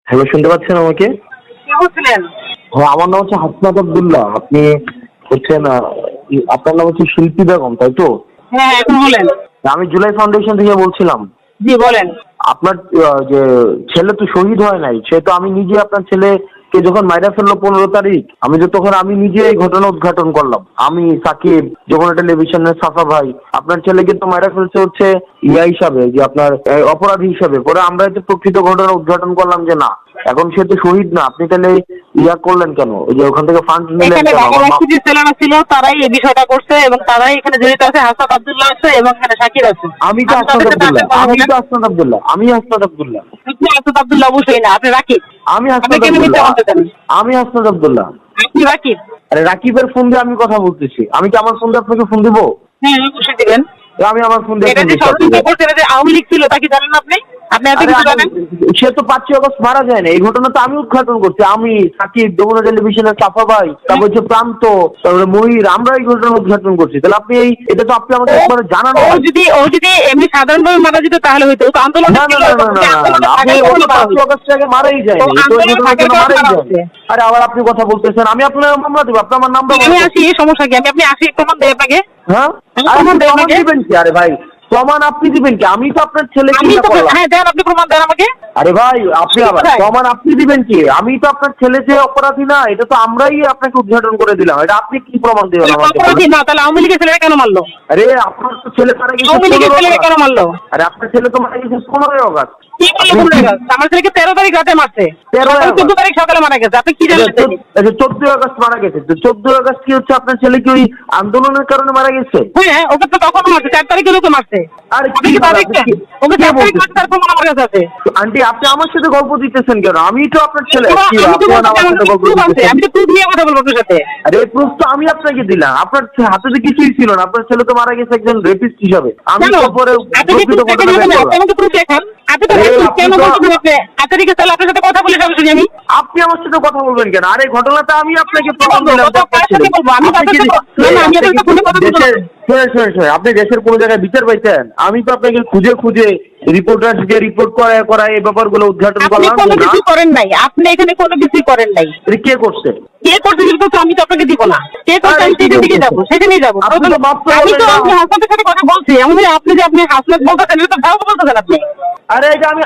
Hello, শুনতে পাচ্ছেন আমাকে? কে বলছিলেন? হ্যাঁ, আমার নাম হচ্ছে হাসনাত আব্দুল্লাহ। আপনি হচ্ছেন আপনার নাম হচ্ছে শিল্পী বেগম, তাই তো? হ্যাঁ, এখন বলেন। আমি জুলাই ফাউন্ডেশন থেকে বলছিলাম। জি বলেন। আপনার যে ছেলে তো শহীদ হয় নাই, সে তো আমি নিজে আপনার ছেলেকে যখন মাইরা ফেললো 15 তারিখ, তখন আমি নিজে এই ঘটনা উদ্ঘাটন করলাম। আমি সাকিব, যখন টেলিভিশনের সাফা ভাই, আপনার ছেলেকে তো মাইরা ফেলছে হচ্ছে হিসাবে, যে আপনার অপরাধী হিসাবে। পরে আমরা যে প্রকৃত ঘটনা উদ্ঘাটন করলাম যে না, এখন সে তো শহীদ না। আপনি তাহলে করলেন কেন? ওই যে ওখান থেকে ফান্ড নিলেন এখানে কেন? বাংলাদেশি যে ছেলেরা ছিল তারাই এই বিষয়টা করছে এবং তারাই এখানে জড়িত আছে। হাসনাত আব্দুল্লাহ আছে এবং এখানে শাকির আছে। আমি তো হাসনাত আব্দুল্লাহ। আপনি হাসনাত আব্দুল্লাহ অবশ্যই না, আপনি রাকিব। আমি আপনি হাসনাত কেন মিথ্যা আব্দুল্লাহ। বলতে চান? আমি হাসনাত আব্দুল্লাহ। আপনি রাকিব। আরে রাকিবের ফোন দিয়ে আমি কথা বলতেছি। আমি কি আমার ফোন দিয়ে আপনাকে ফোন দিব? হ্যাঁ, অবশ্যই দিবেন। আমি আমার ফোন দিয়ে এটা ফোন যে দিচ্ছি ষড়যন্ত্র আপনাকে। করছে, এটা যে আওয়ামী লীগ ছিল তা কি জানেন আপনি? আপনি এত কিছু জানেন? সে তো 5 আগস্ট মারা যায় না। এই ঘটনা তো আমি উদ্ঘাটন করছি। আমি, সাকিব, যমুনা টেলিভিশনের সাফা ভাই, তারপর হচ্ছে প্রান্ত, তারপরে মহির, আমরা এই ঘটনা উদ্ঘাটন করছি। তাহলে আপনি এটা তো আপনি আমাকে একবার জানানো। ও যদি এমনি সাধারণভাবে মারা যেত তাহলে হয়তো আন্দোলন না না না না না না, আপনি 5 আগস্ট আগে মারাই যায়নি। তো এই ঘটনা মারাই যায়নি। আরে আবার আপনি কথা বলতেছেন। আমি আপনার মামলা দেবো, আপনি আমার নামটা আমি আসি, সমস্যা কি? আপনি আসি, প্রমাণ দেয় আপনাকে। হ্যাঁ, প্রমাণ দেয় প্রমাণ আপনাকে। দিবেন কি? আরে ভাই, প্রমাণ আপনি দিবেন কি? আমি তো আপনার ছেলেকে আমি তো করলাম। হ্যাঁ দেন, আপনি প্রমাণ দেন আমাকে। আরে ভাই, আপনি আবার কোথায়? প্রমাণ আপনি দিবেন কি? আমি তো আপনার ছেলে যে অপরাধী না, এটা তো আমরাই আপনাকে উদ্ঘাটন করে দিলাম। এটা আপনি কি প্রমাণ দিবেন আমাকে? অপরাধী না, তাহলে আওয়ামী লীগের ছেলেরা কেন মারলো? আরে আপনার তো ছেলে মারা গেছে আওয়ামী লীগের 15 ছেলেরা কেন আগস্ট। মারলো? আরে আপনার ছেলে তো মারা গেছে 15 আগস্ট। কি বললো 15 আগস্ট? আমার ছেলেকে 13 তারিখ রাতে মারছে। 14 তারিখ সকালে মারা গেছে। আপনি কি জানেন? 14 আগস্ট মারা গেছে। তো 14 আগস্ট কি হচ্ছে আপনার ছেলে কি ওই আন্দোলনের কারণে মারা গেছে? হ্যাঁ, ওকে তো তখন মারছে, 4 তারিখে লোকে মারছে। আরে আপনি কি তা দেখছেন? ওকে 4 তারিখ মারছে, তার প্রমাণ আমার কাছে আছে। আন্টি, আপনি আমার সাথে গল্প দিতেছেন কেন? আমি তো আপনার ছেলে। কি আমি তো আপনি বলতে আমার আমার সাথে গল্প proof আছে। দিতেছেন? আমি তো proof নিয়ে কথা বলবো আপনার সাথে। আরে প্রুফ তো আমি আপনাকে দিলাম। আপনার হাতে তো কিছুই ছিল না। আপনার ছেলে তো মারা গেছে একজন রেপিস্ট হিসাবে। আমি কেন? তো পরে আপনি কি প্রকৃত proof দেখেন? ঘটনা বের আপনি করলাম। আমাকে proof দেখান। আপনি তো আরে rapist, আপনি কেন তো- বলছেন আপনি? আচ্ছা ঠিক আছে, তাহলে আপনার সাথে কথা বলে সব শুনি আমি। আপনি আমার সাথে কথা বলবেন কেন? আরে ঘটনাটা আমি আপনাকে প্রমাণ দিলাম। কথা কার সাথে বলবো? আমি আপনি তাদের কি- সাথে- না, না, আমি আপনার সাথে ফোনে কথা বলবো না। শুনেন, আপনি দেশের কোন জায়গায় বিচার পাইছেন? আমি তো আপনাকে খুঁজে খুঁজে রিপোর্টারকে রিপোর্ট করায় এই ব্যাপারগুলো উদ্ঘাটন আপনি করলাম। কোনো যে না, কিছু করেন নাই। আপনি এখানে কোনো কিছুই করেন নাই। এটা কে করছে? কে করতে দিল তো আমি তো আপনাকে দিব না। কে করতে আমি সেখান থেকে যাবো, সেখানেই যাবো। আপনি তো মাফ করে আমি তো বললেন না। আপনি হাসনাতের সাথে কথা বলছি। আমি আপনি যে আপনি হাসনাত বলতেছেন, এটা তো ভালো বলতেছেন আপনি। আরে এটা আমি